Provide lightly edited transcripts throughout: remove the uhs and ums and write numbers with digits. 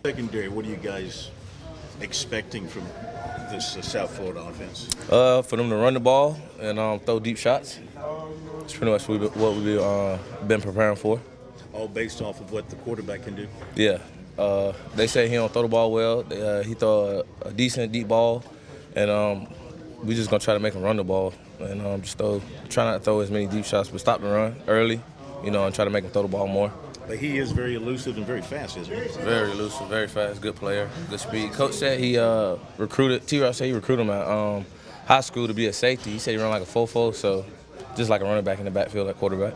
Secondary, what are you guys expecting from this South Florida offense? For them to run the ball and throw deep shots. It's pretty much what we've been preparing for. All based off of what the quarterback can do? Yeah. They say he don't throw the ball well. He throw a decent deep ball, and we just gonna try to make him run the ball and try not to throw as many deep shots, but stop the run early, and try to make him throw the ball more. But he is very elusive and very fast, isn't he? Very elusive, very fast, good player, good speed. Coach said he recruited. T-Rob said he recruited him at high school to be a safety. He said he run like a 4.4, so just like a running back in the backfield at quarterback.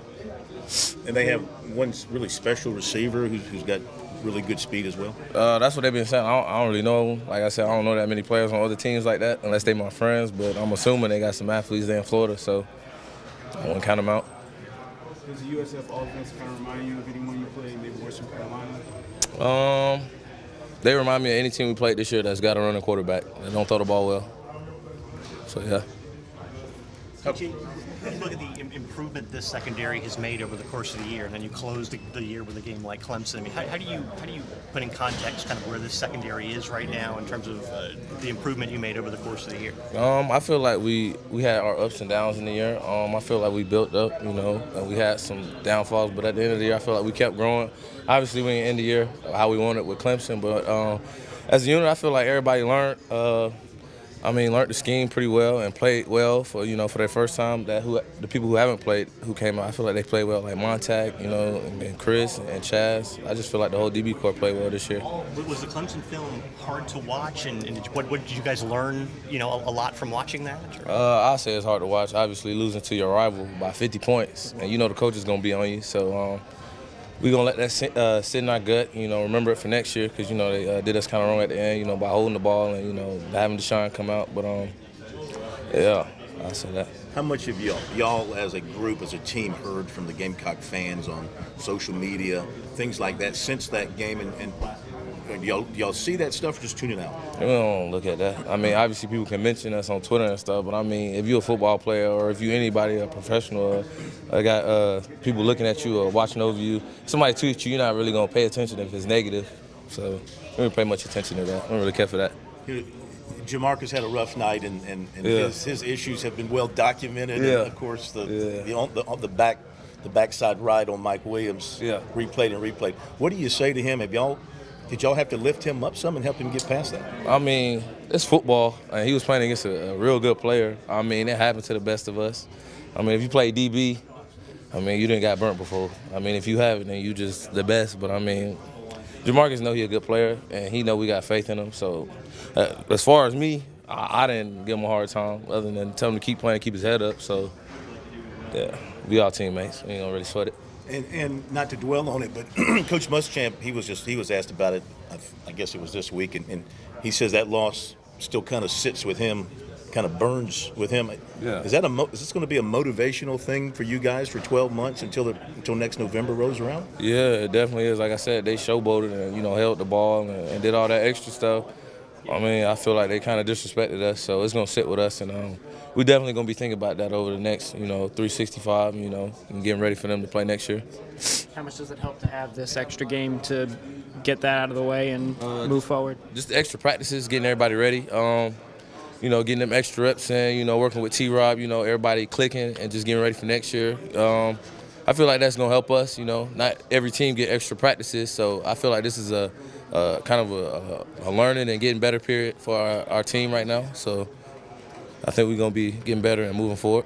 And they have one really special receiver who's got really good speed as well? That's what they've been saying. I don't really know. Like I said, I don't know that many players on other teams like that unless they my friends, but I'm assuming they got some athletes there in Florida, so I won't count them out. Does the USF offense kind of remind you of anyone you played, maybe Western Carolina? They remind me of any team we played this year that's got a running quarterback and don't throw the ball well. So, yeah. You look at the improvement this secondary has made over the course of the year, and then you close the year with a game like Clemson. I mean, how do you put in context kind of where this secondary is right now in terms of the improvement you made over the course of the year? I feel like we had our ups and downs in the year. I feel like we built up, and we had some downfalls, but at the end of the year, I feel like we kept growing. Obviously, we didn't end the year how we wanted with Clemson, but as a unit, I feel like everybody learned the scheme pretty well and played well for their first time. The people who haven't played, who came out, I feel like they played well, like Montag, and Chris and Chaz. I just feel like the whole DB corps played well this year. Was the Clemson film hard to watch, and what did you guys learn, a lot from watching that? I'll say it's hard to watch. Obviously, losing to your rival by 50 points, and the coach is going to be on you, so we're going to let that sit in our gut, remember it for next year because, they did us kind of wrong at the end, by holding the ball and, having Deshaun come out. But, yeah, I'll say that. How much have y'all as a group, as a team, heard from the Gamecock fans on social media, things like that, since that game? And y'all see that stuff or just tune it out? We don't look at that. I mean, obviously people can mention us on Twitter and stuff, but I mean, if you're a football player or if you're anybody, a professional, got people looking at you or watching over you, somebody tweets you, you're not really going to pay attention if it's negative. So we don't pay much attention to that. I don't really care for that. Jamarcus had a rough night, and his issues have been well documented. Yeah. And of course, the backside ride on Mike Williams, replayed and replayed. What do you say to him? Did y'all have to lift him up some and help him get past that? I mean, it's football. He was playing against a real good player. I mean, it happened to the best of us. I mean, if you play DB, you didn't got burnt before. I mean, if you haven't, then you just the best. But, Jamarcus know he a good player, and he know we got faith in him. So, as far as me, I didn't give him a hard time other than tell him to keep playing, keep his head up. So, yeah, we all teammates. We ain't gonna really sweat it. And not to dwell on it, but Coach Muschamp, he was asked about it, I guess it was this week, and he says that loss still kind of sits with him, kind of burns with him. Yeah. Is this going to be a motivational thing for you guys for 12 months until next November rolls around? Yeah, it definitely is. Like I said, they showboated and held the ball and did all that extra stuff. I feel like they kind of disrespected us, so it's going to sit with us, and we definitely going to be thinking about that over the next, 365, and getting ready for them to play next year. How much does it help to have this extra game to get that out of the way and move forward? Just the extra practices, getting everybody ready, getting them extra reps in, working with T-Rob, everybody clicking and just getting ready for next year. I feel like that's going to help us, Not every team get extra practices, so I feel like this is a kind of a learning and getting better period for our team right now. So I think we're going to be getting better and moving forward.